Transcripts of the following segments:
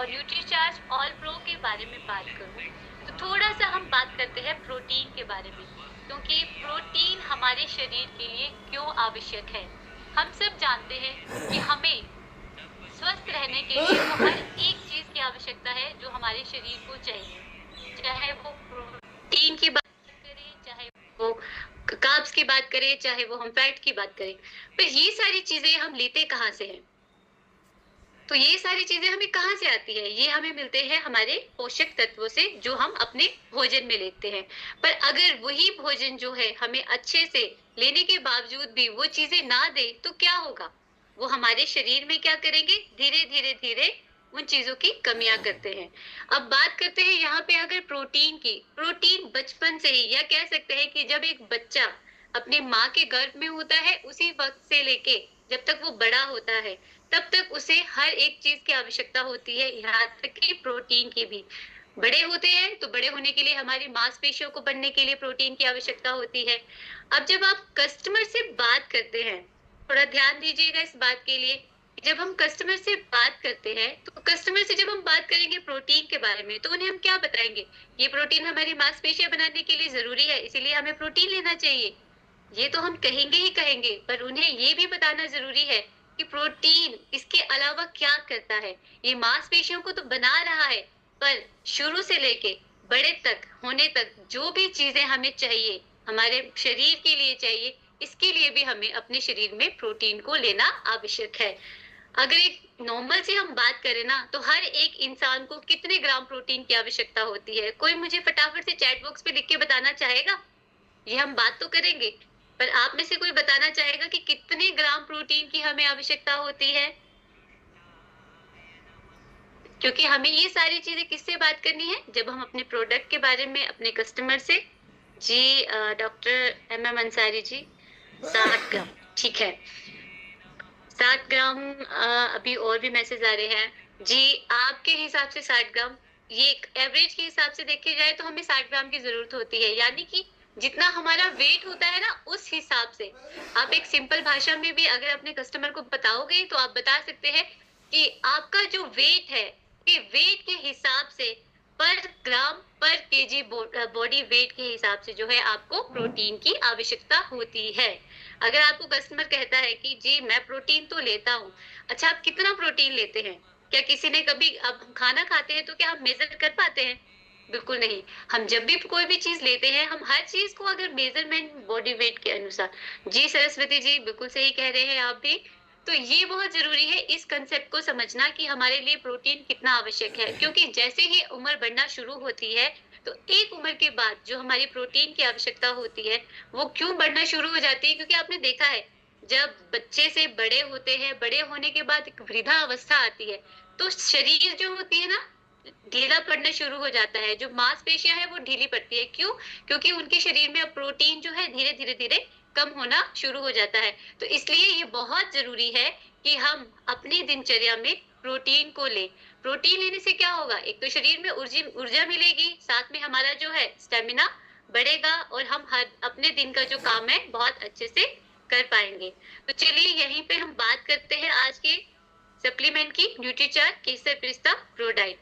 और Nutricharge all pro के बारे में बात करूं तो थोड़ा सा हम बात करते हैं प्रोटीन के बारे में, क्योंकि प्रोटीन हमारे शरीर के लिए क्यों आवश्यक है। हम सब जानते हैं कि हमें स्वस्थ रहने के लिए वो हर एक चीज की आवश्यकता है जो हमारे शरीर को चाहिए, चाहे वो प्रोटीन की बात करें, चाहे वो कार्ब्स की बात करें, चाहे वो हम फैट की बात करें। पर ये सारी चीजें हम लेते कहाँ से हैं? तो ये सारी चीजें हमें कहाँ से आती है? ये हमें मिलते हैं हमारे पोषक तत्वों से जो हम अपने भोजन में लेते हैं। पर अगर वही भोजन जो है हमें अच्छे से लेने के बावजूद भी वो चीजें ना दे तो क्या होगा? वो हमारे शरीर में क्या करेंगे? धीरे धीरे धीरे उन चीजों की कमियां करते हैं। अब बात करते हैं यहाँ पे अगर प्रोटीन की। प्रोटीन बचपन से ही, या कह सकते हैं कि जब एक बच्चा अपने माँ के गर्भ में होता है उसी वक्त से लेके जब तक वो बड़ा होता है तब तक उसे हर एक चीज की आवश्यकता होती है, यहाँ तक कि प्रोटीन की भी। बड़े होते हैं तो बड़े होने के लिए हमारी मांसपेशियों को बढ़ने के लिए प्रोटीन की आवश्यकता होती है। अब जब आप कस्टमर से बात करते हैं, थोड़ा ध्यान दीजिएगा इस बात के लिए। जब हम कस्टमर से बात करते हैं तो कस्टमर से जब हम बात करेंगे प्रोटीन के बारे में तो उन्हें हम क्या बताएंगे? ये प्रोटीन हमारी मांसपेशियां बनाने के लिए जरूरी है, इसीलिए हमें प्रोटीन लेना चाहिए। ये तो हम कहेंगे ही कहेंगे, पर उन्हें ये भी बताना जरूरी है कि प्रोटीन इसके अलावा क्या करता है। ये मांसपेशियों को तो बना रहा है, पर शुरू से लेके बड़े तक होने तक जो भी चीजें हमें चाहिए, हमारे शरीर के लिए चाहिए, इसके लिए भी हमें अपने शरीर में प्रोटीन को लेना आवश्यक है। अगर एक नॉर्मल से हम बात करें ना तो हर एक इंसान को कितने ग्राम प्रोटीन की आवश्यकता होती है? कोई मुझे फटाफट से चैट बॉक्स पे लिख के बताना चाहेगा? ये हम बात तो करेंगे, पर आप में से कोई बताना चाहेगा कि कितने ग्राम प्रोटीन की हमें आवश्यकता होती है? क्योंकि हमें ये सारी चीजें किससे बात करनी है? जब हम अपने प्रोडक्ट के बारे में अपने कस्टमर से। जी डॉक्टर MM अंसारी जी, 60 ग्राम। ठीक है, 60 ग्राम। अभी और भी मैसेज आ रहे हैं जी। आपके हिसाब से 60 ग्राम, ये एवरेज के हिसाब से देखे जाए तो हमें 60 ग्राम की जरूरत होती है, यानी कि जितना हमारा वेट होता है ना उस हिसाब से। आप एक सिंपल भाषा में भी अगर अपने कस्टमर को बताओगे तो आप बता सकते हैं कि आपका जो वेट है, कि वेट के हिसाब से पर ग्राम पर केजी बॉडी वेट के हिसाब से जो है आपको प्रोटीन की आवश्यकता होती है। अगर आपको कस्टमर कहता है कि जी मैं प्रोटीन तो लेता हूँ, अच्छा आप कितना प्रोटीन लेते हैं? क्या किसी ने कभी, अब खाना खाते हैं तो क्या हम मेजर कर पाते हैं? बिल्कुल नहीं। हम जब भी कोई भी चीज लेते हैं हम हर चीज को अगर मेजरमेंट बॉडी वेट के अनुसार। जी सरस्वती जी, बिल्कुल सही कह रहे हैं आप भी। तो ये बहुत जरूरी है इस कंसेप्ट को समझना कि हमारे लिए प्रोटीन कितना आवश्यक है, क्योंकि जैसे ही उम्र बढ़ना शुरू होती है तो एक उम्र के बाद जो हमारी प्रोटीन की आवश्यकता होती है वो क्यों बढ़ना शुरू हो जाती है? क्योंकि आपने देखा है जब बच्चे से बड़े होते हैं, बड़े होने के बाद एक वृद्धा अवस्था आती है तो शरीर जो होती है ना ढीला पड़ना शुरू हो जाता है। जो मांसपेशियां है वो ढीली पड़ती है। क्यों? क्योंकि उनके शरीर में अब प्रोटीन जो है धीरे धीरे धीरे कम होना शुरू हो जाता है। तो इसलिए ये बहुत जरूरी है कि हम अपनी दिनचर्या में प्रोटीन को लें। प्रोटीन लेने से क्या होगा? एक तो शरीर में ऊर्जा मिलेगी, साथ में हमारा जो है स्टेमिना बढ़ेगा और हम हर अपने दिन का जो काम है बहुत अच्छे से कर पाएंगे। तो चलिए यहीं पे हम बात करते हैं आज के सप्लीमेंट की, न्यूट्रीचार्ज केसर पिस्ता प्रो डाइट।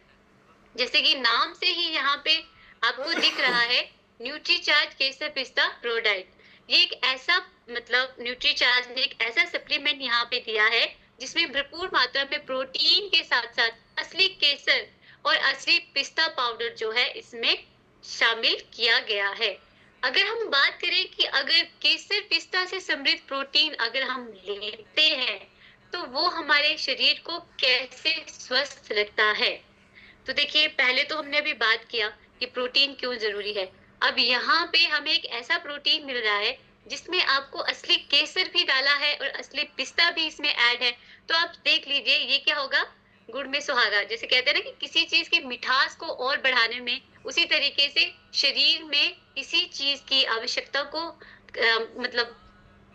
जैसे कि नाम से ही यहाँ पे आपको दिख रहा है न्यूट्रीचार्ज केसर पिस्ता प्रो डाइट। ये एक ऐसा, मतलब न्यूट्रीचार्ज ने एक ऐसा सप्लीमेंट यहाँ पे दिया है जिसमें भरपूर मात्रा में प्रोटीन के साथ साथ असली केसर और असली पिस्ता पाउडर जो है इसमें शामिल किया गया है। अगर हम बात करें कि अगर केसर पिस्ता से समृद्ध प्रोटीन अगर हम लेते हैं तो वो हमारे शरीर को कैसे स्वस्थ रखता है? तो देखिए, पहले तो हमने अभी बात किया कि प्रोटीन क्यों जरूरी है। अब यहाँ पे हमें एक ऐसा प्रोटीन मिल रहा है जिसमें आपको असली केसर भी डाला है और असली पिस्ता भी इसमें ऐड है। तो आप देख लीजिए ये क्या होगा, गुड़ में सुहागा। जैसे कहते हैं ना कि किसी चीज की मिठास को और बढ़ाने में, उसी तरीके से शरीर में किसी चीज की आवश्यकता को मतलब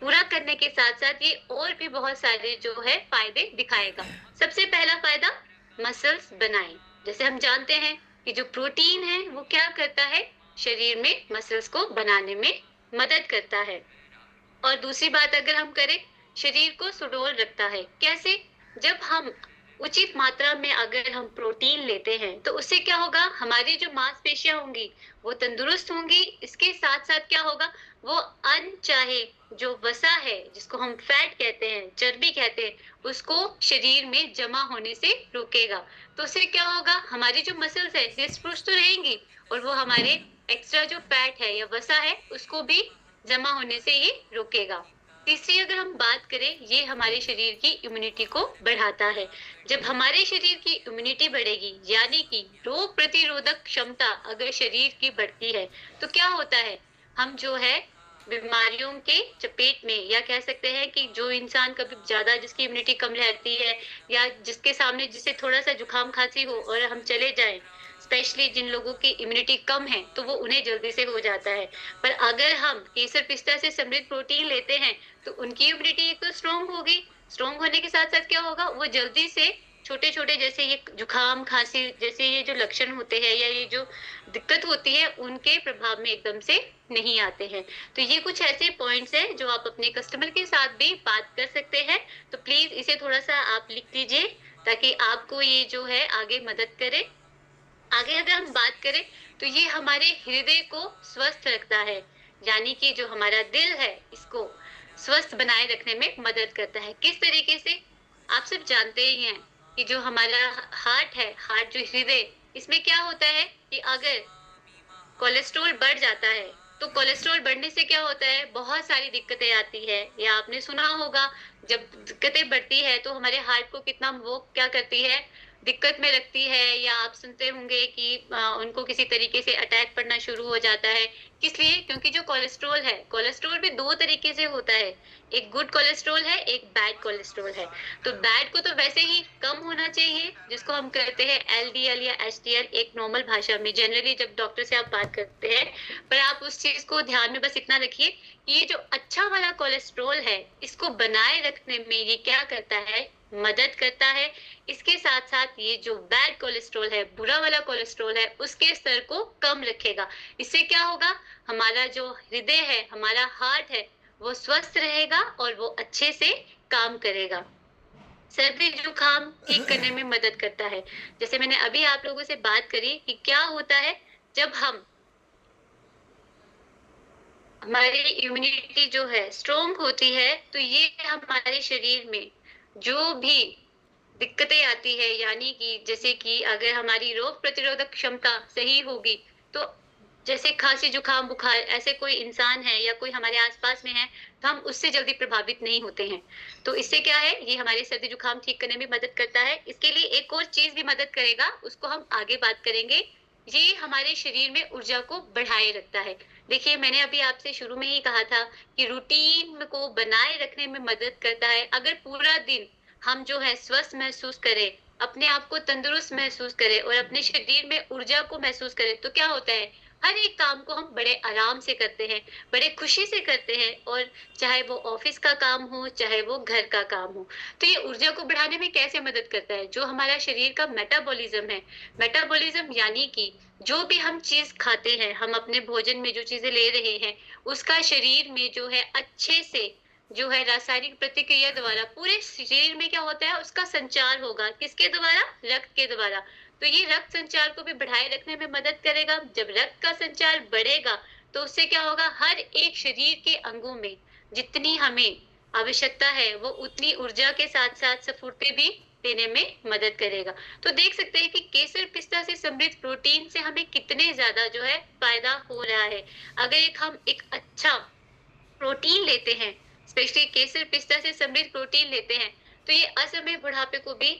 पूरा करने के साथ साथ ये और भी बहुत सारे जो है फायदे दिखाएगा। सबसे पहला फायदा, मसल्स बनाए। जैसे हम जानते हैं कि जो प्रोटीन है वो क्या करता है, शरीर में मसल्स को बनाने में मदद करता है। और दूसरी बात अगर हम करें, शरीर को सुडौल रखता है। कैसे? जब हम उचित मात्रा में अगर हम प्रोटीन लेते हैं तो उससे क्या होगा, हमारी जो मांसपेशियां होंगी वो तंदुरुस्त होंगी। इसके साथ साथ क्या होगा, वो अनचाहे जो वसा है जिसको हम फैट कहते हैं, चर्बी कहते हैं, उसको शरीर में जमा होने से रोकेगा। तो उससे क्या होगा, हमारी जो मसल्स है हृष्ट पुष्ट तो रहेंगी, और वो हमारे एक्स्ट्रा जो फैट है या वसा है उसको भी जमा होने से ये रोकेगा। तीसरी अगर हम बात करें, ये हमारे शरीर की इम्यूनिटी को बढ़ाता है। जब हमारे शरीर की इम्यूनिटी बढ़ेगी, यानी कि रोग प्रतिरोधक क्षमता अगर शरीर की बढ़ती है, तो क्या होता है, हम जो है बीमारियों के चपेट में, या कह सकते हैं कि जो इंसान कभी ज्यादा, जिसकी इम्यूनिटी कम रहती है, या जिसके सामने जिसे थोड़ा सा जुकाम खांसी हो और हम चले जाएं, स्पेशली जिन लोगों की इम्यूनिटी कम है, तो वो उन्हें जल्दी से हो जाता है। पर अगर हम केसर पिस्ता से समृद्ध प्रोटीन लेते हैं तो उनकी इम्यूनिटी एक तो स्ट्रोंग होगी, स्ट्रोंग होने के साथ साथ क्या होगा, वो जल्दी से छोटे छोटे जैसे ये जुकाम खांसी जैसे ये जो लक्षण होते हैं या ये जो दिक्कत होती है, उनके प्रभाव में एकदम से नहीं आते हैं। तो ये कुछ ऐसे पॉइंट्स हैं जो आप अपने कस्टमर के साथ भी बात कर सकते हैं। तो प्लीज इसे थोड़ा सा आप लिख लीजिए ताकि आपको ये जो है आगे मदद करे। आगे अगर हम बात करें तो ये हमारे हृदय को स्वस्थ रखता है, यानी कि जो हमारा दिल है इसको स्वस्थ बनाए रखने में मदद करता है। किस तरीके से, आप सब जानते ही हैं कि जो हमारा हार्ट है, हार्ट जो हृदय, इसमें क्या होता है कि अगर कोलेस्ट्रॉल बढ़ जाता है तो कोलेस्ट्रॉल बढ़ने से क्या होता है, बहुत सारी दिक्कतें आती है। या आपने सुना होगा, जब दिक्कतें बढ़ती है तो हमारे हार्ट को कितना वो क्या करती है, दिक्कत में रखती है। या आप सुनते होंगे कि उनको किसी तरीके से अटैक पड़ना शुरू हो जाता है। किस लिए, क्योंकि जो कोलेस्ट्रॉल है, कोलेस्ट्रॉल भी दो तरीके से होता है, एक गुड कोलेस्ट्रॉल है, एक बैड कोलेस्ट्रॉल है। तो बैड को तो वैसे ही कम होना चाहिए, जिसको हम कहते हैं एलडीएल या एचडीएल, एक नॉर्मल भाषा में जनरली जब डॉक्टर से आप बात करते हैं। पर आप उस चीज को ध्यान में बस इतना रखिए कि ये जो अच्छा वाला कोलेस्ट्रॉल है, इसको बनाए रखने में ये क्या करता है, मदद करता है। इसके साथ साथ ये जो बैड कोलेस्ट्रॉल है, बुरा वाला कोलेस्ट्रॉल है, उसके स्तर को कम रखेगा। इससे क्या होगा, हमारा जो हृदय है, हमारा हार्ट है, वो स्वस्थ रहेगा और वो अच्छे से काम करेगा। सर्दी जुकाम ठीक करने में मदद करता है। जैसे मैंने अभी आप लोगों से बात करी कि क्या होता है जब हमारी इम्यूनिटी जो है स्ट्रोंग होती है, तो ये हमारे शरीर में जो भी दिक्कतें आती है, यानी कि जैसे कि अगर हमारी रोग प्रतिरोधक क्षमता सही होगी, तो जैसे खांसी जुकाम बुखार ऐसे कोई इंसान है या कोई हमारे आसपास में है, तो हम उससे जल्दी प्रभावित नहीं होते हैं। तो इससे क्या है, ये हमारे सर्दी जुकाम ठीक करने में मदद करता है। इसके लिए एक और चीज भी मदद करेगा, उसको हम आगे बात करेंगे। ये हमारे शरीर में ऊर्जा को बढ़ाए रखता है। देखिए, मैंने अभी आपसे शुरू में ही कहा था कि रूटीन को बनाए रखने में मदद करता है। अगर पूरा दिन हम जो है स्वस्थ महसूस करें, अपने आप को तंदुरुस्त महसूस करें और अपने शरीर में ऊर्जा को महसूस करें, तो क्या होता है, हर एक काम को हम बड़े आराम से करते हैं, बड़े खुशी से करते हैं। और चाहे वो ऑफिस का काम हो, चाहे वो घर का काम हो। तो ये ऊर्जा को बढ़ाने में कैसे मदद करता है, जो हमारा शरीर का मेटाबॉलिज्म है, मेटाबॉलिज्म यानी कि जो भी हम चीज खाते हैं, हम अपने भोजन में जो चीजें ले रहे हैं, उसका शरीर में जो है अच्छे से जो है रासायनिक प्रतिक्रिया द्वारा पूरे शरीर में क्या होता है, उसका संचार होगा। किसके द्वारा, रक्त के द्वारा। तो ये रक्त संचार को भी बढ़ाए रखने में मदद करेगा। जब रक्त का संचार बढ़ेगा तो उससे क्या होगा, हर एक शरीर के अंगों में जितनी हमें आवश्यकता है, वो उतनी ऊर्जा के साथ साथ स्फूर्ति भी देने में मदद करेगा। तो देख सकते हैं कि केसर पिस्ता से समृद्ध प्रोटीन से हमें कितने ज्यादा जो है फायदा हो रहा है। अगर हम एक अच्छा प्रोटीन लेते हैं, स्पेशली केसर पिस्ता से समृद्ध प्रोटीन लेते हैं, तो ये असमय बुढ़ापे को भी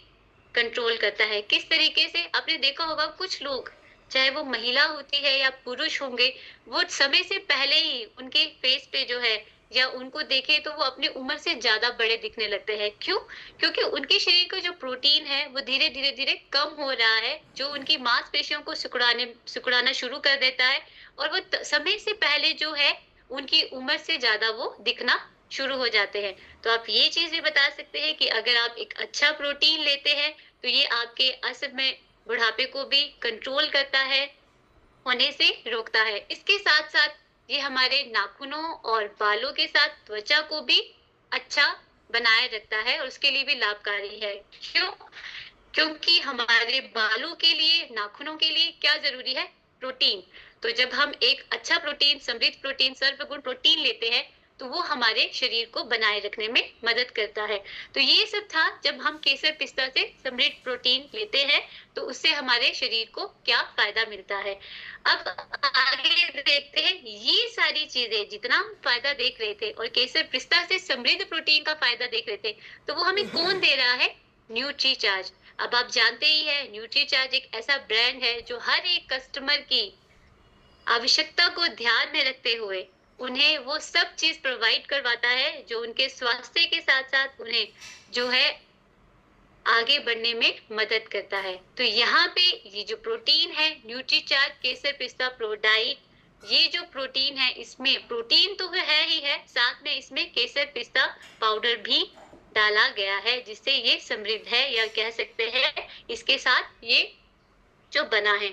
कंट्रोल करता है। किस तरीके से, आपने देखा होगा कुछ लोग, चाहे वो महिला होती है या पुरुष होंगे, वो समय से पहले ही उनके फेस पे जो है, या उनको देखे तो वो अपनी उम्र से ज्यादा बड़े दिखने लगते हैं। क्यों, क्योंकि उनके शरीर का जो प्रोटीन है वो धीरे धीरे धीरे कम हो रहा है, जो उनकी मांसपेशियों को सिकुड़ाना शुरू कर देता है। और वो समय से पहले जो है उनकी उम्र से ज्यादा वो दिखना शुरू हो जाते हैं। तो आप ये चीज भी बता सकते हैं कि अगर आप एक अच्छा प्रोटीन लेते हैं तो ये आपके असमय बुढ़ापे को भी कंट्रोल करता है, होने से रोकता है। इसके साथ साथ ये हमारे नाखूनों और बालों के साथ त्वचा को भी अच्छा बनाए रखता है और उसके लिए भी लाभकारी है। क्यों, क्योंकि हमारे बालों के लिए, नाखूनों के लिए क्या जरूरी है? प्रोटीन। तो जब हम एक अच्छा प्रोटीन, समृद्ध प्रोटीन, सर्वगुण प्रोटीन लेते हैं तो वो हमारे शरीर को बनाए रखने में मदद करता है। तो ये सब था, जब हम केसर पिस्ता से समृद्ध प्रोटीन लेते हैं तो उससे हमारे शरीर को क्या फायदा मिलता है। अब आगे देखते हैं, ये सारी चीजें जितना हम फायदा देख रहे थे और केसर पिस्ता से समृद्ध प्रोटीन का फायदा देख रहे थे, तो वो हमें कौन दे रहा है? न्यूट्रीचार्ज। अब आप जानते ही है, न्यूट्रीचार्ज एक ऐसा ब्रांड है जो हर एक कस्टमर की आवश्यकता को ध्यान में रखते हुए उन्हें वो सब चीज प्रोवाइड करवाता है जो उनके स्वास्थ्य के साथ साथ उन्हें जो है आगे बढ़ने में मदद करता है। तो यहाँ पे ये जो प्रोटीन है, न्यूट्रीचार्ज केसर पिस्ता प्रो डाइट, ये जो प्रोटीन है, इसमें प्रोटीन तो है ही है, साथ में इसमें केसर पिस्ता पाउडर भी डाला गया है जिससे ये समृद्ध है, या कह सकते हैं इसके साथ ये जो बना है।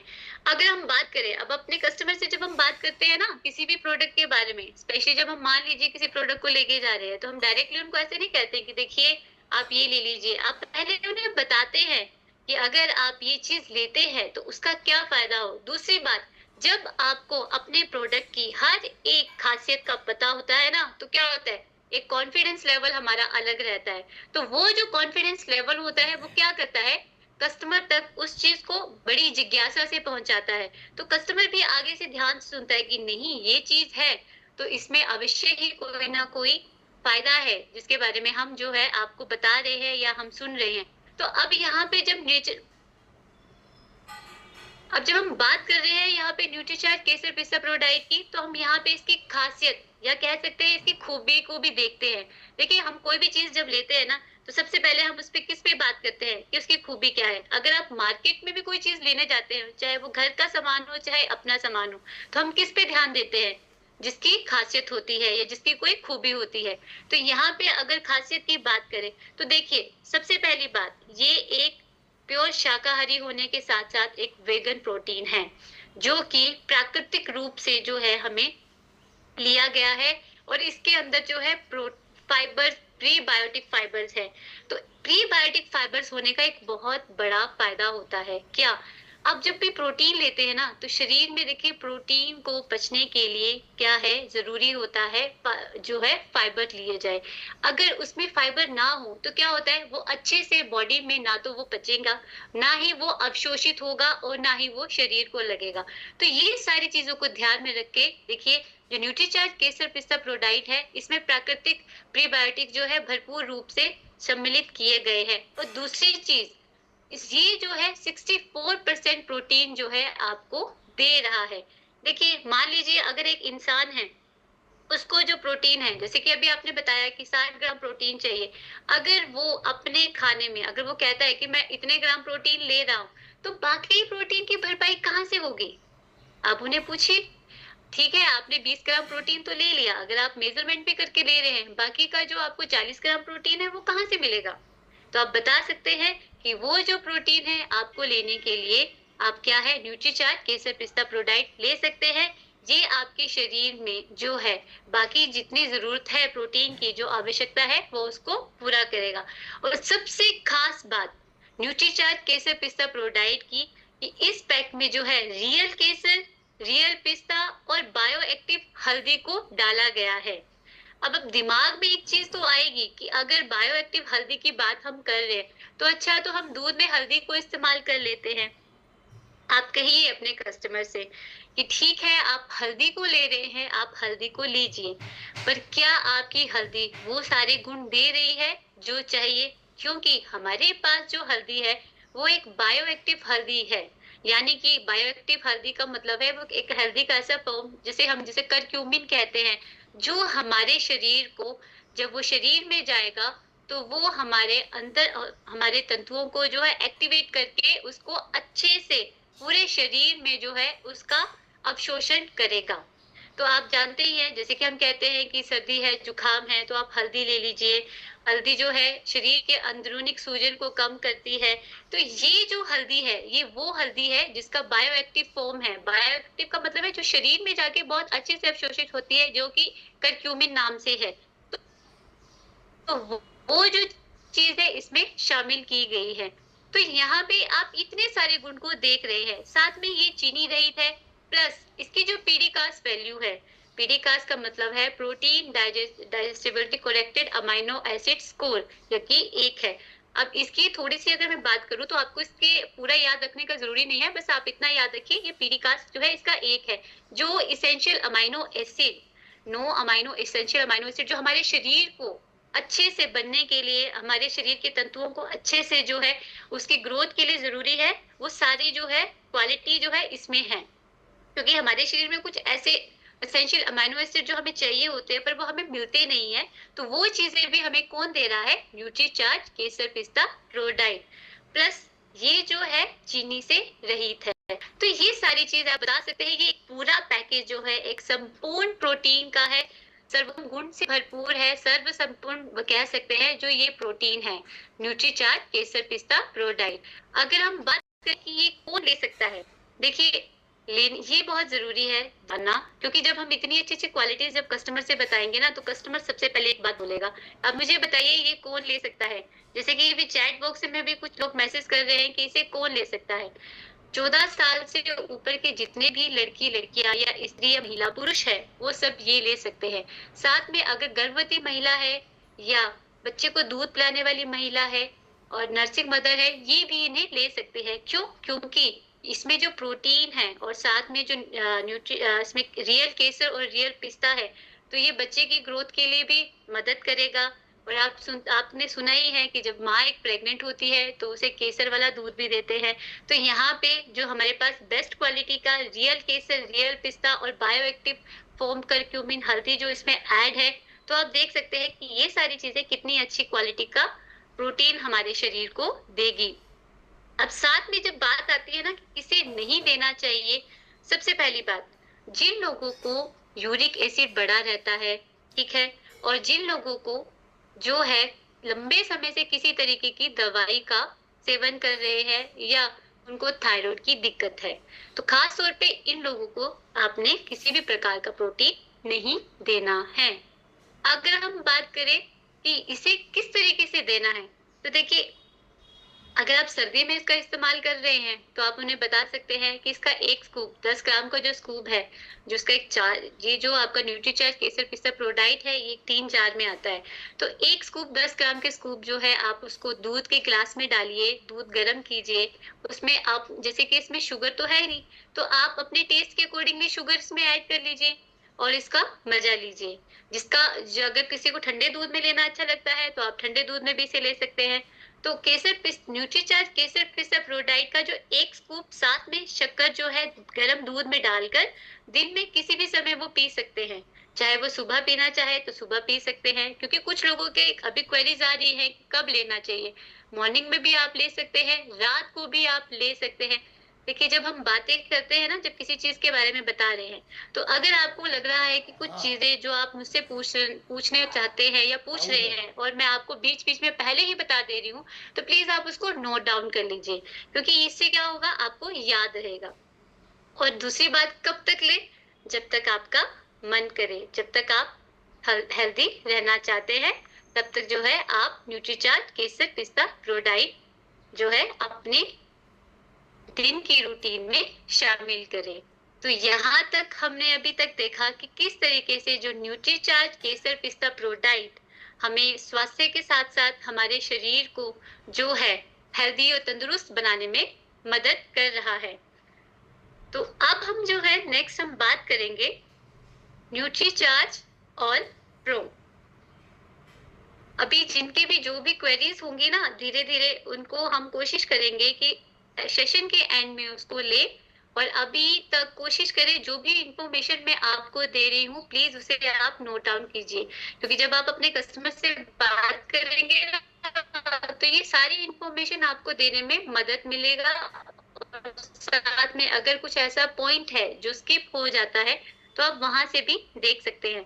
अगर हम बात करें, अब अपने कस्टमर से जब हम बात करते हैं ना किसी भी प्रोडक्ट के बारे में, स्पेशली जब हम मान लीजिए किसी प्रोडक्ट को लेके जा रहे हैं, तो हम डायरेक्टली उनको ऐसे नहीं कहते कि देखिए आप ये ले लीजिए। आप पहले उन्हें बताते हैं कि अगर आप ये चीज लेते हैं तो उसका क्या फायदा हो। दूसरी बात, जब आपको अपने प्रोडक्ट की हर एक खासियत का पता होता है ना, तो क्या होता है, एक कॉन्फिडेंस लेवल हमारा अलग रहता है। तो वो जो कॉन्फिडेंस लेवल होता है वो क्या करता है, कस्टमर तक उस चीज को बड़ी जिज्ञासा से पहुंचाता है। तो कस्टमर भी आगे से ध्यान सुनता है कि नहीं ये चीज है तो इसमें अवश्य ही कोई ना कोई फायदा है जिसके बारे में हम जो है आपको बता रहे हैं या हम सुन रहे हैं। तो अब यहाँ पे जब हम बात कर रहे हैं यहाँ पे न्यूट्रीचार्ज केसर पिस्ता प्रो डाइट की, तो हम यहाँ पे इसकी खासियत या कह सकते हैं इसकी खूबी को भी देखते हैं। देखिए, हम कोई भी चीज जब लेते हैं ना तो सबसे पहले हम उस पे किस पे बात करते हैं कि उसकी खूबी क्या है। अगर आप मार्केट में भी कोई चीज लेने जाते हैं, चाहे वो घर का सामान हो चाहे अपना सामान हो, तो हम किस पे ध्यान देते हैं? जिसकी खासियत होती है या जिसकी कोई खूबी होती है। तो यहाँ पे अगर खासियत की बात करें तो देखिए, सबसे पहली बात, ये एक प्योर शाकाहारी होने के साथ साथ एक वेगन प्रोटीन है जो कि प्राकृतिक रूप से जो है हमें लिया गया है, और इसके अंदर जो है फाइबर, प्रीबायोटिक फाइबर्स है। तो प्रीबायोटिक फाइबर्स होने का एक बहुत बड़ा फायदा होता है क्या, अब जब भी प्रोटीन लेते हैं ना तो शरीर में देखिए प्रोटीन को पचने के लिए क्या है जरूरी होता है, जो है फाइबर लिए जाए। अगर उसमें फाइबर ना हो तो क्या होता है, वो अच्छे से बॉडी में ना तो वो पचेगा, ना ही वो अवशोषित होगा और ना ही वो शरीर को लगेगा। तो ये सारी चीजों को ध्यान में रख के देखिए, जो न्यूट्रीचार्ज केसर पिस्ता प्रोडाइट है इसमें प्राकृतिक प्रीबायोटिक जो है भरपूर रूप से सम्मिलित किए गए हैं। और दूसरी चीज, ये जो है 64% प्रोटीन जो है आपको दे रहा है। देखिए, मान लीजिए अगर एक इंसान है, उसको जो प्रोटीन है, जैसे कि अभी आपने बताया कि 60 ग्राम प्रोटीन चाहिए, अगर वो अपने खाने में अगर वो कहता है कि मैं इतने ग्राम प्रोटीन ले रहा हूँ, तो बाकी प्रोटीन की भरपाई कहाँ से होगी? आप उन्हें पूछिए। ठीक है, आपने 20 ग्राम प्रोटीन तो ले लिया, अगर आप मेजरमेंट भी करके ले रहे हैं, बाकी का जो आपको 40 ग्राम प्रोटीन है वो कहाँ से मिलेगा? तो आप बता सकते हैं कि वो जो प्रोटीन है आपको लेने के लिए आप क्या है, न्यूट्रीचार्ज केसर पिस्ता प्रोडाइट ले सकते हैं। ये आपके शरीर में जो है बाकी जितनी जरूरत है प्रोटीन की, जो आवश्यकता है वो उसको पूरा करेगा। और सबसे खास बात न्यूट्रीचार्ज केसर पिस्ता प्रोडाइट की, कि इस पैक में जो है रियल केसर, रियल पिस्ता और बायो एक्टिव हल्दी को डाला गया है। अब दिमाग में एक चीज तो आएगी कि अगर बायो एक्टिव हल्दी की बात हम कर रहे हैं तो अच्छा, तो हम दूध में हल्दी को इस्तेमाल कर लेते हैं। आप कहिए अपने कस्टमर से कि ठीक है आप हल्दी को ले रहे हैं, आप हल्दी को लीजिए, पर क्या आपकी हल्दी वो सारे गुण दे रही है जो चाहिए? क्योंकि हमारे पास जो हल्दी है वो एक बायो एक्टिव हल्दी है। यानी कि बायो एक्टिव हल्दी का मतलब है वो एक हल्दी का ऐसा फॉर्म जिसे करक्यूमिन कहते हैं, जो हमारे शरीर को, जब वो शरीर में जाएगा तो वो हमारे अंदर हमारे तंतुओं को जो है एक्टिवेट करके उसको अच्छे से पूरे शरीर में जो है उसका अवशोषण करेगा। तो आप जानते ही हैं, जैसे कि हम कहते हैं कि सर्दी है, जुकाम है, तो आप हल्दी ले लीजिए। हल्दी जो है शरीर के अंदरूनी सूजन को कम करती है। तो ये जो हल्दी है ये वो हल्दी है जिसका बायो एक्टिव फॉर्म है। बायो एक्टिव का मतलब है जो शरीर में जाके बहुत अच्छे से अवशोषित होती है, जो कि करक्यूमिन नाम से है। तो वो जो चीज है इसमें शामिल की गई है। तो यहाँ पे आप इतने सारे गुण को देख रहे हैं, साथ में ये चीनी रहित है, प्लस इसकी जो पीडीकास वैल्यू है, पीडीकास का मतलब है protein digestibility corrected amino acid score, जो कि 1 है। अब इसकी थोड़ी सी अगर मैं बात करूं तो आपको इसके पूरा याद रखने का जरूरी नहीं है, बस आप इतना याद रखिए ये पीडीकास जो है इसका 1 है, जो essential amino acid, no amino essential amino acid जो हमारे शरीर को अच्छे से बनने के लिए, हमारे शरीर के तंतुओं को अच्छे से जो है उसकी ग्रोथ के लिए जरूरी है, वो सारी जो है क्वालिटी जो है इसमें है। क्योंकि हमारे शरीर में कुछ ऐसे एसेंशियल अमाइनो एसिड जो हमें चाहिए होते हैं पर वो हमें मिलते नहीं है, तो वो चीजें भी हमें कौन दे रहा है? न्यूट्रीचार्ज केसर पिस्ता प्रोडाइट, प्लस ये जो है चीनी से रहित है। तो ये सारी चीज आप बता सकते हैं कि एक पूरा पैकेज जो है एक संपूर्ण प्रोटीन का है, सर्व गुण से भरपूर है, सर्व संपूर्ण कह सकते हैं जो ये प्रोटीन है, न्यूट्रीचार्ज केसर पिस्ता प्रोडाइट। अगर हम बात करें कि ये कौन ले सकता है, देखिए ये बहुत जरूरी है जानना, क्योंकि जब हम इतनी अच्छी अच्छी क्वालिटीज जब कस्टमर से बताएंगे ना, तो कस्टमर सबसे पहले एक बात बोलेगा, अब मुझे बताइए ये कौन ले सकता है। जैसे कि भी चैट बॉक्स में भी कुछ लोग मैसेज कर रहे हैं कि इसे कौन ले सकता है। 14 साल से ऊपर के जितने भी लड़की लड़कियां या स्त्री या महिला पुरुष है, वो सब ये ले सकते हैं। साथ में अगर गर्भवती महिला है या बच्चे को दूध पिलाने वाली महिला है और नर्सिंग मदर है, ये भी इन्हें ले सकते हैं। क्यों? क्योंकि इसमें जो प्रोटीन है और साथ में जो इसमें रियल केसर और रियल पिस्ता है, तो ये बच्चे की ग्रोथ के लिए भी मदद करेगा। और आपने सुना ही है कि जब माँ एक प्रेग्नेंट होती है तो उसे केसर वाला दूध भी देते हैं। तो यहाँ पे जो हमारे पास बेस्ट क्वालिटी का रियल केसर, रियल पिस्ता और बायो एक्टिव फॉर्म करक्यूमिन हल्दी जो इसमें ऐड है, तो आप देख सकते हैं कि ये सारी चीजें कितनी अच्छी क्वालिटी का प्रोटीन हमारे शरीर को देगी। अब साथ में जब बात आती है ना कि किसे नहीं देना चाहिए, सबसे पहली बात, जिन लोगों को यूरिक एसिड बढ़ा रहता है, ठीक है, और जिन लोगों को जो है लंबे समय से किसी तरीके की दवाई का सेवन कर रहे हैं या उनको थायराइड की दिक्कत है, तो खास तौर पे इन लोगों को आपने किसी भी प्रकार का प्रोटीन नहीं देना है। अगर हम बात करें कि इसे किस तरीके से देना है, तो देखिए अगर आप सर्दी में इसका इस्तेमाल कर रहे हैं तो आप उन्हें बता सकते हैं कि इसका एक स्कूप 10 ग्राम का जो स्कूप है, जो इसका एक चार, ये जो आपका न्यूट्रीचार्ज केसर पिस्ता प्रोडाइट है, ये 3 जार में आता है। तो एक स्कूप 10 ग्राम के स्कूप जो है आप उसको दूध के गिलास में डालिए, दूध गर्म कीजिए, उसमें आप जैसे कि इसमें शुगर तो है नहीं, तो आप अपने टेस्ट के अकॉर्डिंगली शुगर इसमें ऐड कर लीजिए और इसका मजा लीजिए। जिसका जो अगर किसी को ठंडे दूध में लेना अच्छा लगता है तो आप ठंडे दूध में भी इसे ले सकते हैं। तो न्यूट्रीचार्ज केसर पिस्ता प्रोडाइट का जो एक स्कूप साथ में शक्कर जो है गर्म दूध में डालकर दिन में किसी भी समय वो पी सकते हैं। चाहे वो सुबह पीना चाहे तो सुबह पी सकते हैं, क्योंकि कुछ लोगों के अभी क्वेरीज आ रही है कि कब लेना चाहिए। मॉर्निंग में भी आप ले सकते हैं, रात को भी आप ले सकते हैं। देखिए जब हम बातें करते हैं ना, जब किसी चीज के बारे में बता रहे हैं, तो अगर आपको लग रहा है कि कुछ चीजें जो आप मुझसे पूछने चाहते हैं या पूछ रहे हैं और मैं आपको बीच बीच में पहले ही बता दे रही हूँ, तो प्लीज आप उसको नोट डाउन कर लीजिए, क्योंकि इससे क्या होगा, आपको याद रहेगा। और दूसरी बात, कब तक ले? जब तक आपका मन करे, जब तक आप हेल्दी रहना चाहते हैं, तब तक जो है आप न्यूट्रीचार्ज केसर पिस्ता प्रोडाइट जो है अपने दिन की रूटीन में शामिल करें। तो यहाँ तक हमने अभी तक देखा कि किस तरीके से जो न्यूट्रीचार्ज केसर पिस्ता प्रोडाइट हमें स्वास्थ्य के साथ साथ हमारे शरीर को जो है हेल्दी और तंदुरुस्त बनाने में मदद कर रहा है। तो अब हम जो है नेक्स्ट हम बात करेंगे न्यूट्रीचार्ज और प्रो। अभी जिनके भी जो भी क्वेरीज होंगी ना, धीरे धीरे उनको हम कोशिश करेंगे कि सेशन के एंड में उसको ले, और अभी तक कोशिश करें जो भी इंफॉर्मेशन मैं आपको दे रही हूँ प्लीज उसे आप नोट डाउन कीजिए, क्योंकि जब आप अपने कस्टमर से बात करेंगे ना, तो ये सारी इंफॉर्मेशन आपको देने में मदद मिलेगा। और साथ में अगर कुछ ऐसा पॉइंट है जो स्किप हो जाता है तो आप वहां से भी देख सकते हैं।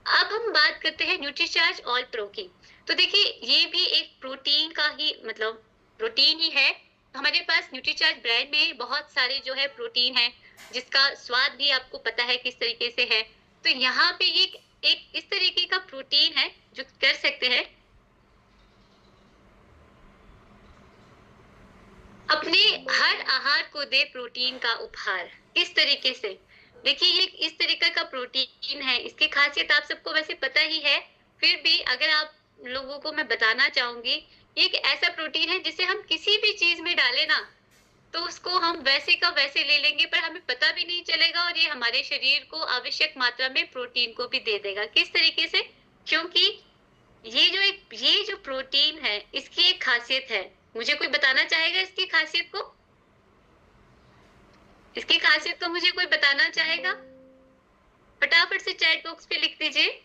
अब हम बात करते हैं न्यूट्रीचार्ज ऑल प्रो की। तो देखिए ये भी एक प्रोटीन का ही मतलब प्रोटीन ही है। हमारे पास न्यूट्रीचार्ज ब्रांड में बहुत सारे जो है प्रोटीन है, जिसका स्वाद भी आपको पता है किस तरीके से है। तो यहाँ पे ये एक इस तरीके का प्रोटीन है जो कर सकते हैं अपने हर आहार को दे प्रोटीन का उपहार। किस तरीके से? देखिए ये इस तरीके का प्रोटीन है, इसकी खासियत आप सबको वैसे पता ही है, फिर भी अगर आप लोगों को मैं बताना चाहूंगी, ये एक ऐसा प्रोटीन है जिसे हम किसी भी चीज में डालें ना, तो उसको हम वैसे का वैसे ले लेंगे, पर हमें पता भी नहीं चलेगा, और ये हमारे शरीर को आवश्यक मात्रा में प्रोटीन को भी दे देगा। किस तरीके से? क्योंकि ये जो प्रोटीन है, इसकी एक खासियत है। मुझे कोई बताना चाहेगा इसकी खासियत को? इसकी खासियत को मुझे कोई बताना चाहेगा? फटाफट से चैट बॉक्स पे लिख दीजिए।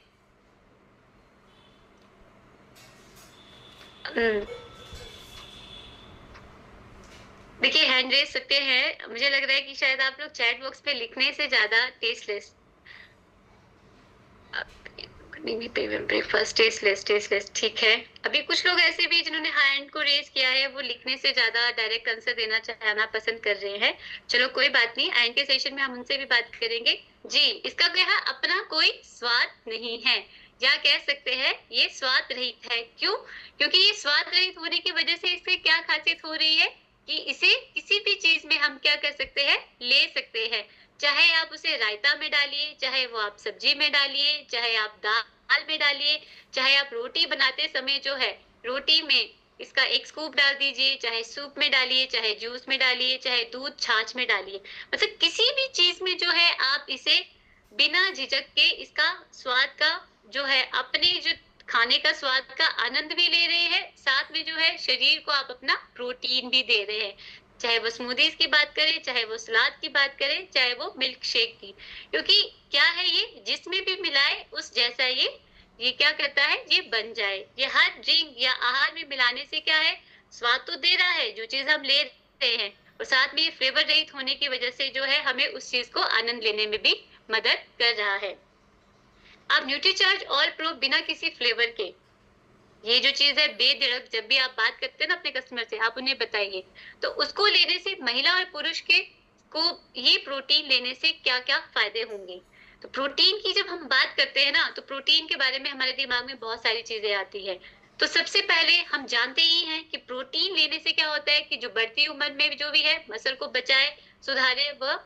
देखिए हैंड रेज सकते हैं, मुझे लग रहा है कि शायद आप लोग चैट बॉक्स पे लिखने से ज्यादा टेस्टलेस, ब्रेकफास्ट टेस्टलेस, ठीक है। अभी कुछ लोग ऐसे भी जिन्होंने हैंड को रेज किया है, वो लिखने से ज्यादा डायरेक्ट आंसर देना चाहना पसंद कर रहे हैं। चलो कोई बात नहीं, एंड के सेशन में हम उनसे भी बात करेंगे। जी, इसका क्या है, अपना कोई स्वाद नहीं है, या कह सकते हैं ये स्वाद रहित है। क्यों? क्योंकि ये स्वाद रहित होने की वजह से इससे क्या खासियत हो रही है कि इसे किसी भी चीज में हम क्या कर सकते हैं, ले सकते हैं। चाहे आप उसे रायता में डालिए, चाहे वो आप सब्जी में डालिए, चाहे आप दाल में डालिए, चाहे आप रोटी बनाते समय जो है रोटी में इसका एक स्कूप डाल दीजिए, चाहे सूप में डालिए, चाहे जूस में डालिए, चाहे दूध छाछ में डालिए, मतलब किसी भी चीज में जो है आप इसे बिना झिझक के इसका स्वाद का जो है, अपने जो खाने का स्वाद का आनंद भी ले रहे हैं, साथ में जो है शरीर को आप अपना प्रोटीन भी दे रहे हैं। चाहे वो स्मूदीज की बात करें, चाहे वो सलाद की बात करें, चाहे वो मिल्क शेक की, क्योंकि क्या है ये जिसमें भी मिलाए उस जैसा ये क्या करता है, ये बन जाए। ये हर ड्रिंक या आहार में मिलाने से क्या है, स्वाद तो दे रहा है जो चीज हम ले रहे हैं, और साथ में ये फ्लेवर रहित होने की वजह से जो है हमें उस चीज को आनंद लेने में भी मदद कर रहा है। आप न्यूट्रीचार्ज ऑल प्रो बिना किसी फ्लेवर के, ये जो चीज है बेधड़क जब भी आप बात करते हैं ना अपने कस्टमर से, आप उन्हें बताइए तो उसको लेने से महिला और पुरुष के को ये प्रोटीन लेने से क्या क्या फायदे होंगे। तो प्रोटीन की जब हम बात करते हैं ना, तो प्रोटीन के बारे में हमारे दिमाग में बहुत सारी चीजें आती है। तो सबसे पहले हम जानते ही हैं कि प्रोटीन लेने से क्या होता है कि जो बढ़ती उम्र में जो भी है मसल को बचाए, सुधारे व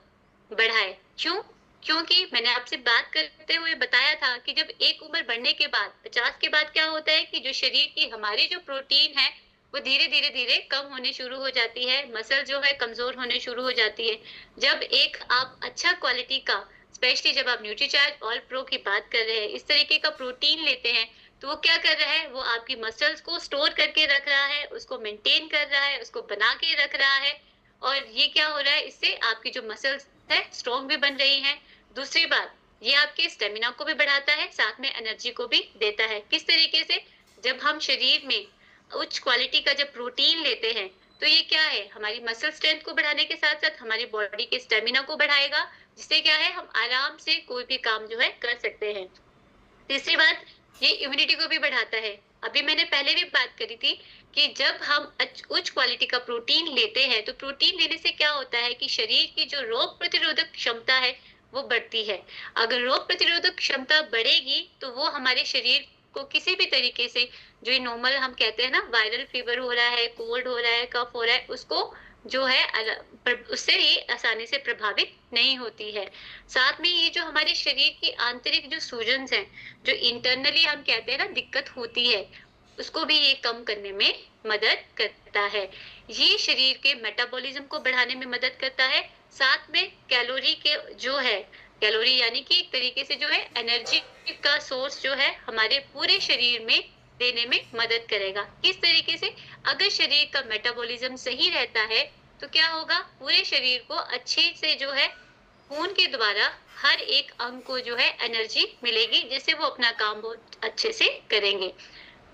बढ़ाए। क्यों? क्योंकि मैंने आपसे बात करते हुए बताया था कि जब एक उम्र बढ़ने के बाद 50 के बाद क्या होता है कि जो शरीर की हमारी जो प्रोटीन है वो धीरे धीरे कम होने शुरू हो जाती है, मसल जो है कमजोर होने शुरू हो जाती है। जब एक आप अच्छा क्वालिटी का, स्पेशली जब आप न्यूट्रीचार्ज ऑल प्रो की बात कर रहे हैं, इस तरीके का प्रोटीन लेते हैं, तो वो क्या कर रहा है, वो आपकी मसल्स को स्टोर करके रख रहा है, उसको मेंटेन कर रहा है, उसको बना के रख रहा है। और ये क्या हो रहा है, इससे आपकी जो मसल्स है स्ट्रॉन्ग भी बन रही है। दूसरी बात, ये आपके स्टेमिना को भी बढ़ाता है, साथ में एनर्जी को भी देता है। किस तरीके से? जब हम शरीर में उच्च क्वालिटी का जब प्रोटीन लेते हैं, तो ये क्या है, हमारी मसल स्ट्रेंथ को बढ़ाने के साथ साथ हमारी बॉडी के स्टेमिना को बढ़ाएगा, जिससे क्या है हम आराम से कोई भी काम जो है कर सकते हैं। तीसरी बात, ये इम्यूनिटी को भी बढ़ाता है। अभी मैंने पहले भी बात करी थी कि जब हम उच्च क्वालिटी का प्रोटीन लेते हैं, तो प्रोटीन लेने से क्या होता है कि शरीर की जो रोग प्रतिरोधक क्षमता है वो बढ़ती है। अगर रोग प्रतिरोधक क्षमता बढ़ेगी तो वो हमारे शरीर को किसी भी तरीके से, जो ये नॉर्मल हम कहते हैं ना, वायरल फीवर हो रहा है, कोल्ड हो रहा है, कफ हो रहा है, उसको जो है उससे ये आसानी से प्रभावित नहीं होती है। साथ में ये जो हमारे शरीर की आंतरिक जो सूजन है, जो इंटरनली हम कहते हैं ना दिक्कत होती है, उसको भी ये कम करने में मदद करता है। ये शरीर के मेटाबॉलिज्म को बढ़ाने में मदद करता है। साथ में कैलोरी के जो है, कैलोरी यानी कि एक तरीके से जो है एनर्जी का सोर्स जो है हमारे पूरे शरीर में देने में मदद करेगा। किस तरीके से? अगर शरीर का मेटाबॉलिज्म सही रहता है तो क्या होगा, पूरे शरीर को अच्छे से जो है खून के द्वारा हर एक अंग को जो है एनर्जी मिलेगी, जिससे वो अपना काम बहुत अच्छे से करेंगे।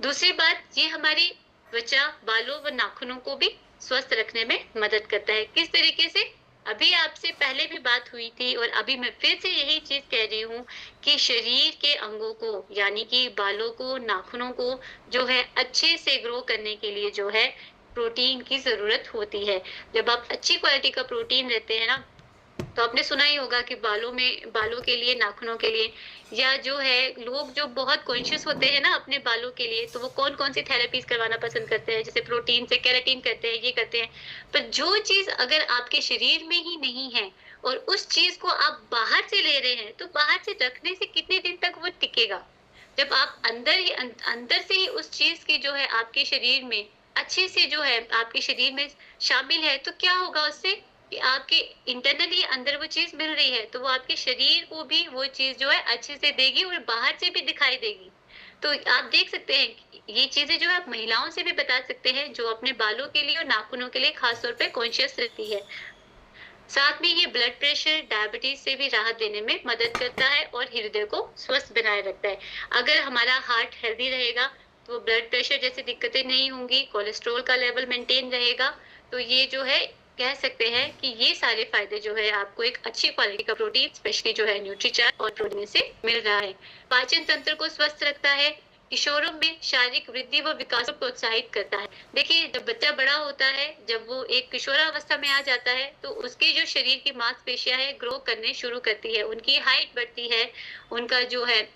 दूसरी बात, ये हमारी त्वचा, बालों व नाखूनों को भी स्वस्थ रखने में मदद करता है। किस तरीके से? अभी आपसे पहले भी बात हुई थी और अभी मैं फिर से यही चीज कह रही हूँ कि शरीर के अंगों को, यानी कि बालों को, नाखूनों को जो है अच्छे से ग्रो करने के लिए जो है प्रोटीन की जरूरत होती है। जब आप अच्छी क्वालिटी का प्रोटीन लेते हैं ना, तो आपने सुना ही होगा कि बालों के लिए, नाखूनों के लिए, या जो है लोग जो बहुत कॉन्शियस होते हैं ना अपने बालों के लिए, तो वो कौन-कौन सी थेरेपीज़ करवाना पसंद करते हैं, जैसे प्रोटीन से केराटिन करते हैं, ये करते हैं। पर जो चीज़ अगर आपके शरीर में ही नहीं है और उस चीज़ को आप बाहर से ले रहे हैं, तो बाहर से रखने से कितने दिन तक वो टिकेगा? जब आप अंदर से ही उस चीज़ की जो है आपके शरीर में अच्छे से जो है आपके शरीर में शामिल है, तो क्या होगा उससे कि आपके इंटरनली अंदर वो चीज़ मिल रही है, तो वो आपके शरीर को भी वो चीज़ जो है अच्छे से देगी और बाहर से भी दिखाई देगी। तो आप देख सकते हैं कि ये चीज़ें जो है आप महिलाओं से भी बता सकते हैं, जो अपने बालों के लिए और नाखूनों के लिए खास तौर पे कॉन्शियस रहती है। साथ में ये ब्लड प्रेशर, डायबिटीज से भी राहत देने में मदद करता है और हृदय को स्वस्थ बनाए रखता है। अगर हमारा हार्ट हेल्दी रहेगा, तो ब्लड प्रेशर जैसी दिक्कतें नहीं होंगी, कोलेस्ट्रॉल का लेवल मेंटेन रहेगा। तो ये जो है कह सकते हैं कि ये सारे फायदे जो है आपको एक अच्छी क्वालिटी का प्रोटीन, स्पेशली जो है न्यूट्रीचार्ज और प्रोटीन से मिल रहा है। पाचन तंत्र को स्वस्थ रखता है, किशोरों में शारीरिक वृद्धि व विकास को प्रोत्साहित करता है। देखिए, जब बच्चा बड़ा होता है, जब वो एक किशोरावस्था में आ जाता है, तो उसके जो शरीर की मांसपेशियां है ग्रो करने शुरू करती है, उनकी हाइट बढ़ती है, उनका जो है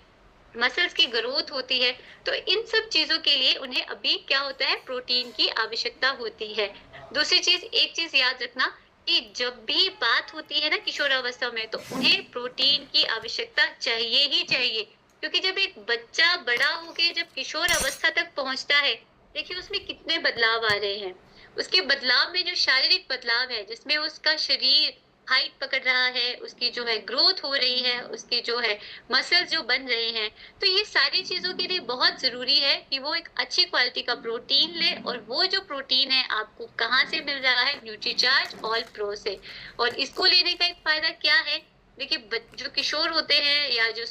मसल्स की ग्रोथ होती है। तो इन सब चीजों के लिए उन्हें अभी क्या होता है, प्रोटीन की आवश्यकता होती है। दूसरी चीज, एक चीज याद रखना कि जब भी बात होती है ना किशोरावस्था में, तो उन्हें प्रोटीन की आवश्यकता चाहिए ही चाहिए, क्योंकि जब एक बच्चा बड़ा होके जब किशोर अवस्था तक पहुंचता है, देखिए उसमें कितने बदलाव आ रहे हैं। उसके बदलाव में जो शारीरिक बदलाव है, जिसमें उसका शरीर हाइट पकड़ रहा है, उसकी जो है ग्रोथ हो रही है, उसकी जो है मसल्स जो बन रहे हैं, तो ये सारी चीजों के लिए बहुत जरूरी है कि वो एक अच्छी क्वालिटी का प्रोटीन ले। और वो जो प्रोटीन है आपको कहाँ से मिल रहा है? न्यूट्रीचार्ज ऑल प्रो से। और इसको लेने का एक फायदा क्या है? देखिए, जो किशोर होते हैं या जो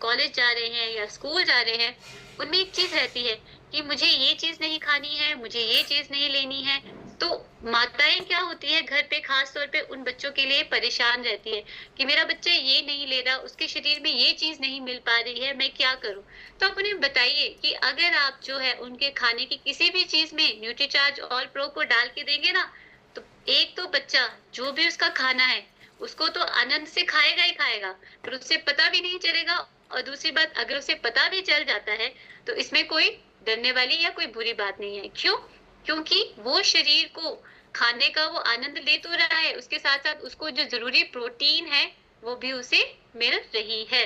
कॉलेज जा रहे हैं या स्कूल जा रहे हैं, उनमें एक चीज रहती है कि मुझे ये चीज नहीं खानी है, मुझे ये चीज नहीं लेनी है। तो माताएं क्या होती है घर पे खास तौर पे उन बच्चों के लिए परेशान रहती है कि मेरा बच्चा ये नहीं ले रहा, उसके शरीर में ये चीज नहीं मिल पा रही है, मैं क्या करूं? तो आप उन्हें बताइए कि अगर आप जो है उनके खाने की किसी भी चीज में न्यूट्रीचार्ज ऑल प्रो को डाल के देंगे ना, तो एक तो बच्चा जो भी उसका खाना है उसको तो आनंद से खाएगा ही खाएगा, फिर उससे पता भी नहीं चलेगा। और दूसरी बात, अगर उसे पता भी चल जाता है तो इसमें कोई डरने वाली या कोई बुरी बात नहीं है। क्यों? क्योंकि वो शरीर को खाने का वो आनंद ले तो रहा है, उसके साथ साथ उसको जो जरूरी प्रोटीन है वो भी उसे मिल रही है।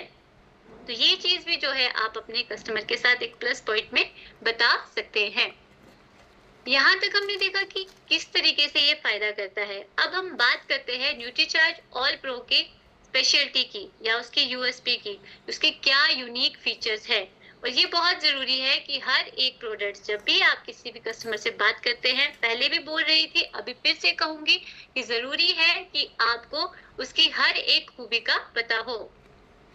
तो ये चीज भी जो है आप अपने कस्टमर के साथ एक प्लस पॉइंट में बता सकते हैं। यहाँ तक हमने देखा कि किस तरीके से ये फायदा करता है। अब हम बात करते हैं न्यूट्रीचार्ज ऑल प्रो के स्पेशलिटी की या उसकी यूएसपी की, उसके क्या यूनिक फीचर्स है। और ये बहुत जरूरी है कि हर एक प्रोडक्ट, जब भी आप किसी भी कस्टमर से बात करते हैं, पहले भी बोल रही थी, अभी फिर से कहूंगी कि जरूरी है कि आपको उसकी हर एक खूबी का पता हो।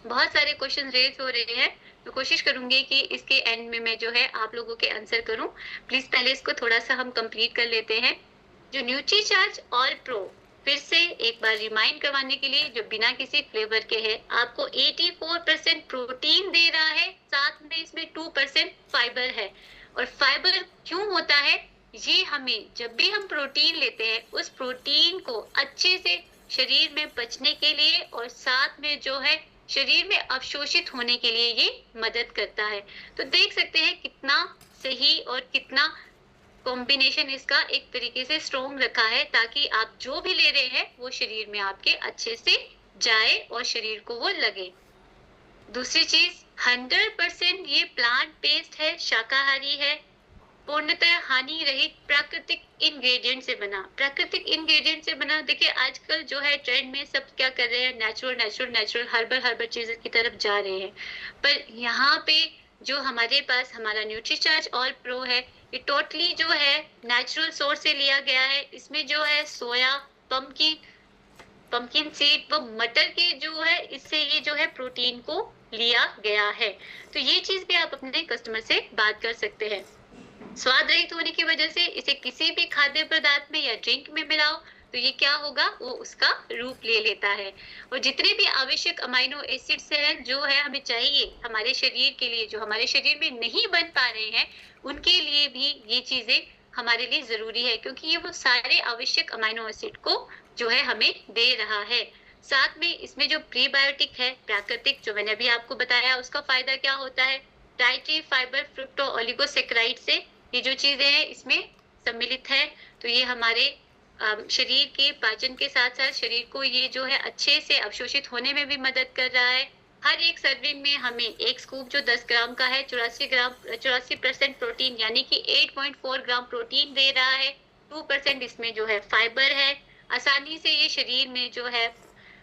बहुत सारे क्वेश्चन रेज हो रहे हैं, तो कोशिश करूंगी कि इसके एंड में मैं जो है आप लोगों के आंसर करूं। प्लीज पहले इसको थोड़ा सा हम कंप्लीट कर लेते हैं। जो न्यूट्रीचार्ज ऑल प्रो, फिर से एक बार रिमाइंड करवाने के लिए, जो बिना किसी फ्लेवर के है, आपको 84% प्रोटीन दे रहा है, साथ में इसमें 2% फाइबर है। और फाइबर क्यों होता है? ये हमें जब भी हम प्रोटीन लेते हैं, उस प्रोटीन को अच्छे से शरीर में पचने के लिए और साथ में जो है शरीर में अवशोषित होने के लिए ये मदद करता है। तो देख सकते हैं कितना सही और कितना कॉम्बिनेशन इसका एक तरीके से स्ट्रॉन्ग रखा है, ताकि आप जो भी ले रहे हैं वो शरीर में आपके अच्छे से जाए और शरीर को वो लगे। दूसरी चीज, 100% ये प्लांट बेस्ड है, शाकाहारी है, पूर्णतः हानि रहित प्राकृतिक इंग्रेडिएंट से बना। प्राकृतिक इंग्रेडिएंट से बना, देखिए आजकल जो है ट्रेंड में सब क्या कर रहे हैं, नेचुरल नेचुरल नेचुरल हर्बल चीजों की तरफ जा रहे हैं। पर यहाँ पे जो हमारे पास हमारा न्यूट्रीचार्ज ऑल प्रो है, ये टोटली जो है नेचुरल सोर्स से लिया गया है। इसमें जो है सोया, पंपकिन सीड व मटर के जो है, इससे ये जो है प्रोटीन को लिया गया है। तो ये चीज भी आप अपने कस्टमर से बात कर सकते हैं। स्वाद रहित होने की वजह से इसे किसी भी खाद्य पदार्थ में या ड्रिंक में मिलाओ तो ये क्या होगा, वो उसका रूप ले लेता है। और जितने भी आवश्यक अमाइनो एसिड्स हैं जो है हमें चाहिए हमारे शरीर के लिए, जो हमारे शरीर में नहीं बन पा रहे हैं, उनके लिए भी ये चीजें हमारे लिए जरूरी है, क्योंकि ये वो सारे आवश्यक अमाइनो एसिड को जो है हमें दे रहा है। साथ में इसमें जो प्रीबायोटिक है, प्राकृतिक, जो मैंने अभी आपको बताया, उसका फायदा क्या होता है? डाइटरी फाइबर, फ्रुक्टो ओलिगोसैकेराइड से ये जो चीजें हैं इसमें सम्मिलित है, तो ये हमारे शरीर के पाचन के साथ साथ शरीर को ये जो है अच्छे से अवशोषित होने में भी मदद कर रहा है। हर एक सर्विंग में हमें एक स्कूप जो 10 ग्राम का है, 84% प्रोटीन यानी कि 8.4 ग्राम प्रोटीन दे रहा है। 2% इसमें जो है फाइबर है। आसानी से ये शरीर में जो है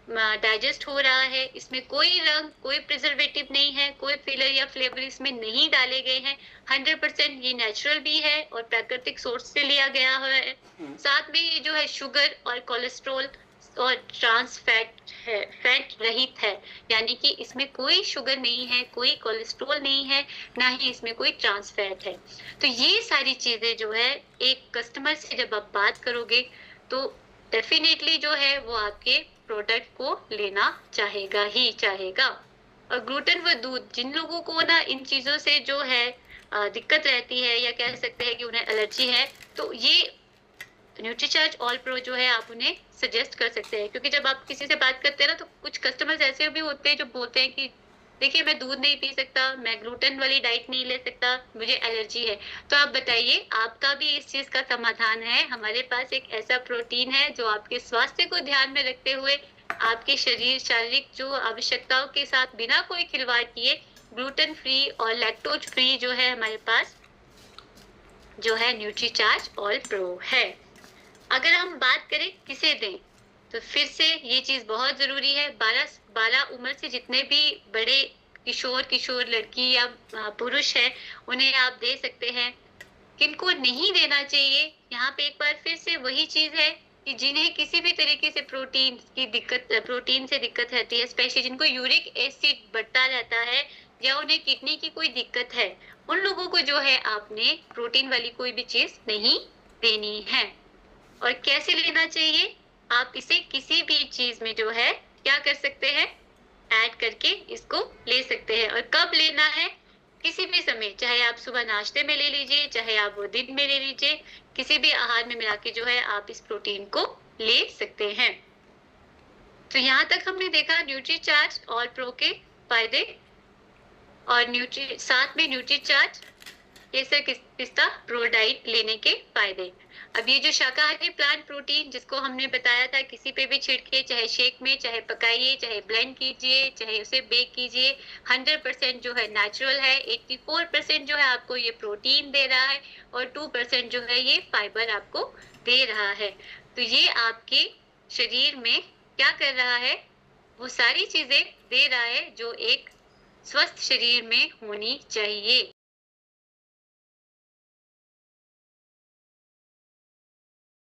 डाइजेस्ट हो रहा है। इसमें कोई रंग, कोई प्रिजर्वेटिव नहीं है, कोई फिलर या फ्लेवर इसमें नहीं डाले गए हैं। 100% ये नेचुरल भी है और प्राकृतिक सोर्स से लिया गया है। साथ में ये जो है शुगर और कोलेस्ट्रॉल और ट्रांस फैट है, फैट रहित है, यानी कि इसमें कोई शुगर नहीं है, कोई कोलेस्ट्रॉल नहीं है, ना ही इसमें कोई ट्रांस फैट है। तो ये सारी चीजें जो है एक कस्टमर से जब आप बात करोगे तो डेफिनेटली जो है वो आपके प्रोडक्ट को लेना चाहेगा ही चाहेगा। और ग्लूटेन व दूध, जिन लोगों को ना इन चीजों से जो है दिक्कत रहती है या कह सकते हैं कि उन्हें एलर्जी है, तो ये न्यूट्रीचार्ज ऑल प्रो जो है आप उन्हें सजेस्ट कर सकते हैं। क्योंकि जब आप किसी से बात करते हैं ना, तो कुछ कस्टमर्स ऐसे भी होते हैं जो बोलते हैं कि देखिए मैं दूध नहीं पी सकता, मैं ग्लूटेन वाली डाइट नहीं ले सकता, मुझे एलर्जी है। तो आप बताइए, आपका भी इस चीज का समाधान है। हमारे पास एक ऐसा प्रोटीन है जो आपके स्वास्थ्य को ध्यान में रखते हुए आपके शारीरिक जो आवश्यकताओं के साथ बिना कोई खिलवाड़ किए ग्लूटेन फ्री और लैक्टोज फ्री जो है हमारे पास जो है न्यूट्रीचार्ज ऑल प्रो है। अगर हम बात करें किसे दें, तो फिर से ये चीज बहुत जरूरी है। 12 उम्र से जितने भी बड़े किशोर लड़की या पुरुष है उन्हें आप दे सकते हैं। किनको नहीं देना चाहिए, यहाँ पे एक बार फिर से वही चीज है कि जिन्हें किसी भी तरीके से प्रोटीन से दिक्कत रहती है, स्पेशली जिनको यूरिक एसिड बढ़ता रहता है या उन्हें किडनी की कोई दिक्कत है, उन लोगों को जो है आपने प्रोटीन वाली कोई भी चीज नहीं देनी है। और कैसे लेना चाहिए? आप इसे किसी भी चीज में जो है क्या कर सकते हैं, ऐड करके इसको ले सकते हैं। और कब लेना है? किसी भी समय, चाहे आप सुबह नाश्ते में ले लीजिए, चाहे आप वो दिन में ले लीजिए, किसी भी आहार में मिला के जो है आप इस प्रोटीन को ले सकते हैं। तो यहाँ तक हमने देखा न्यूट्रीचार्ज ऑल प्रो के फायदे और साथ में न्यूट्रीचार्ज केसर पिस्ता प्रो डाइट लेने के फायदे। अब ये जो शाकाहारी प्लांट प्रोटीन जिसको हमने बताया था, किसी पे भी छिड़के, चाहे शेक में, चाहे पकाइए, चाहे ब्लेंड कीजिए, चाहे उसे बेक कीजिए, 100% जो है नेचुरल है। 84% जो है आपको ये प्रोटीन दे रहा है और 2% जो है ये फाइबर आपको दे रहा है। तो ये आपके शरीर में क्या कर रहा है, वो सारी चीजें दे रहा है जो एक स्वस्थ शरीर में होनी चाहिए।